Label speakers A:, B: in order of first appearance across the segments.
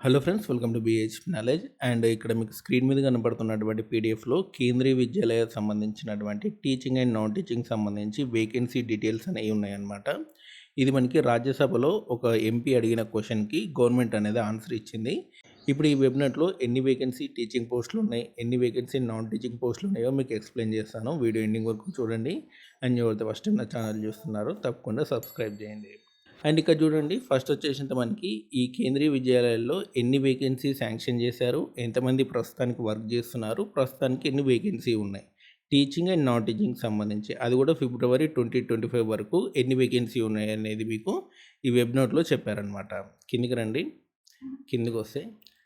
A: Hello friends, welcome to BH knowledge. And ఇక్కడ మీకు screen మీద కనబడుతున్నటువంటి పీడిఎఫ్లో కేంద్రీయ విద్యాలయాలకు సంబంధించినటువంటి టీచింగ్ అండ్ నాన్ టీచింగ్ సంబంధించి వేకెన్సీ డీటెయిల్స్ అనేవి ఉన్నాయన్నమాట. ఇది మనకి రాజ్యసభలో ఒక ఎంపీ అడిగిన క్వశ్చన్కి గవర్నమెంట్ అనేది ఆన్సర్ ఇచ్చింది. ఇప్పుడు ఈ వెబ్నెట్లో ఎన్ని వేకెన్సీ టీచింగ్ పోస్టులు ఉన్నాయి, ఎన్ని వేకెన్సీ నాన్ టీచింగ్ పోస్టులు ఉన్నాయో మీకు ఎక్స్ప్లెయిన్ చేస్తాను. వీడియో ఎండింగ్ వరకు చూడండి. అండ్ ఎవరైతే ఫస్ట్ టైం నా ఛానల్ చూస్తున్నారో తప్పకుండా సబ్స్క్రైబ్ చేయండి. అండ్ ఇక్కడ చూడండి, ఫస్ట్ వచ్చేసింత మనకి ఈ కేంద్రీయ విద్యాలయాల్లో ఎన్ని వేకెన్సీ శాంక్షన్ చేశారు, ఎంతమంది ప్రస్తుతానికి వర్క్ చేస్తున్నారు, ప్రస్తుతానికి ఎన్ని వేకెన్సీ ఉన్నాయి టీచింగ్ అండ్ నాన్ టీచింగ్ సంబంధించి, అది కూడా ఫిబ్రవరి 2025 వరకు ఎన్ని వేకెన్సీ ఉన్నాయి అనేది మీకు ఈ వెబ్ నోట్లో చెప్పారనమాట. కిందికి రండి, కిందికి వస్తే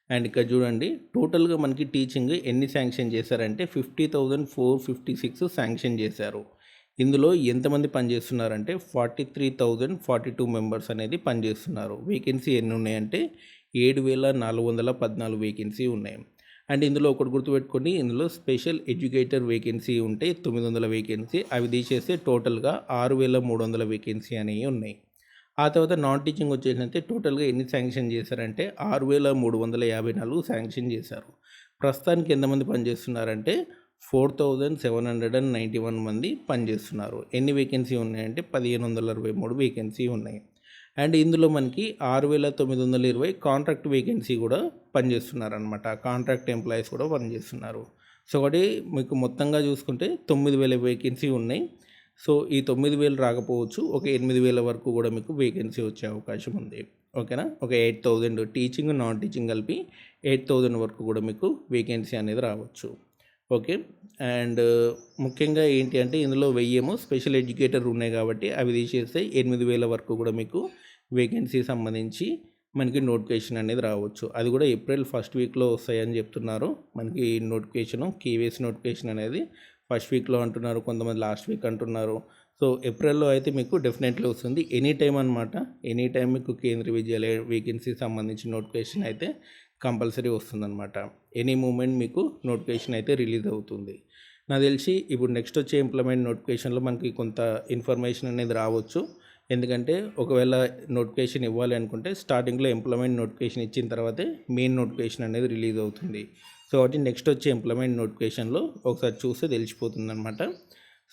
A: అండ్ ఇక్కడ చూడండి, టోటల్గా మనకి టీచింగ్ ఎన్ని శాంక్షన్ చేశారంటే 50,456 శాంక్షన్ చేశారు. ఇందులో ఎంతమంది పనిచేస్తున్నారంటే 43,042 మెంబర్స్ అనేది పనిచేస్తున్నారు. వేకెన్సీ ఎన్ని ఉన్నాయంటే 7,414 వేకెన్సీ ఉన్నాయి. అండ్ ఇందులో ఒకటి గుర్తుపెట్టుకోండి, ఇందులో స్పెషల్ ఎడ్యుకేటర్ వేకెన్సీ ఉంటే 900 వేకెన్సీ, అవి తీసేస్తే టోటల్గా 6,300 వేకెన్సీ అనేవి ఉన్నాయి. ఆ తర్వాత నాన్ టీచింగ్ వచ్చేసినైతే టోటల్గా ఎన్ని శాంక్షన్ చేశారంటే 6,354 శాంక్షన్ చేశారు. ప్రస్తుతానికి ఎంతమంది పనిచేస్తున్నారంటే 4,791 మంది పనిచేస్తున్నారు. ఎన్ని వేకెన్సీ ఉన్నాయంటే 1,563 వేకెన్సీ ఉన్నాయి. అండ్ ఇందులో మనకి 6,920 కాంట్రాక్ట్ వేకెన్సీ కూడా పనిచేస్తున్నారనమాట. కాంట్రాక్ట్ ఎంప్లాయీస్ కూడా పనిచేస్తున్నారు. సో ఒకటి మీకు మొత్తంగా చూసుకుంటే 9,000 వేకెన్సీ ఉన్నాయి. సో ఈ 9,000 రాకపోవచ్చు, ఒక 8,000 వరకు కూడా మీకు వేకెన్సీ వచ్చే అవకాశం ఉంది. ఓకేనా, ఒక 8,000 టీచింగ్ నాన్ టీచింగ్ కలిపి 8,000 వరకు కూడా మీకు వేకెన్సీ అనేది రావచ్చు. ఓకే. అండ్ ముఖ్యంగా ఏంటి అంటే ఇందులో 1000 స్పెషల్ ఎడ్యుకేటర్ ఉన్నాయి కాబట్టి అవి తీసేస్తే 8,000 వరకు కూడా మీకు వేకెన్సీ సంబంధించి మనకి నోటిఫికేషన్ అనేది రావచ్చు. అది కూడా ఏప్రిల్ ఫస్ట్ వీక్లో వస్తాయని చెప్తున్నారు. మనకి నోటిఫికేషను కేవీఎస్ నోటిఫికేషన్ అనేది ఫస్ట్ వీక్లో అంటున్నారు, కొంతమంది లాస్ట్ వీక్ అంటున్నారు. సో ఏప్రిల్లో అయితే మీకు డెఫినెట్లీ వస్తుంది. ఎనీ టైం అనమాట, ఎనీ టైం మీకు కేంద్రీయ విద్యాలయ వేకెన్సీ సంబంధించిన నోటిఫికేషన్ అయితే కంపల్సరీ వస్తుందన్నమాట. ఎనీ మూమెంట్ మీకు నోటిఫికేషన్ అయితే రిలీజ్ అవుతుంది. నాకు తెలిసి ఇప్పుడు నెక్స్ట్ వచ్చే ఇంప్లిమెంట్ నోటిఫికేషన్లో మనకి కొంత ఇన్ఫర్మేషన్ అనేది రావచ్చు. ఎందుకంటే ఒకవేళ నోటిఫికేషన్ ఇవ్వాలి అనుకుంటే స్టార్టింగ్లో ఇంప్లిమెంట్ నోటిఫికేషన్ ఇచ్చిన తర్వాతే మెయిన్ నోటిఫికేషన్ అనేది రిలీజ్ అవుతుంది. సో కాబట్టి నెక్స్ట్ వచ్చే ఇంప్లిమెంట్ నోటిఫికేషన్లో ఒకసారి చూస్తే తెలిసిపోతుంది అనమాట.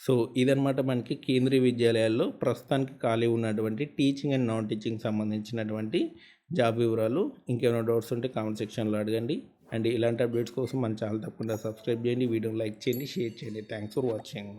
A: సో ఇదనమాట మనకి కేంద్రీయ విద్యాలయాల్లో ప్రస్తుతానికి ఖాళీ ఉన్నటువంటి టీచింగ్ అండ్ నాన్ టీచింగ్ సంబంధించినటువంటి జాబ్ వివరాలు. ఇంకేమైనా డౌట్స్ ఉంటే కామెంట్ సెక్షన్లో అడగండి. అండ్ ఇలాంటి అప్డేట్స్ కోసం మన ఛానల్ తప్పకుండా సబ్స్క్రైబ్ చేయండి, వీడియో లైక్ చేయండి, షేర్ చేయండి. Thanks for watching.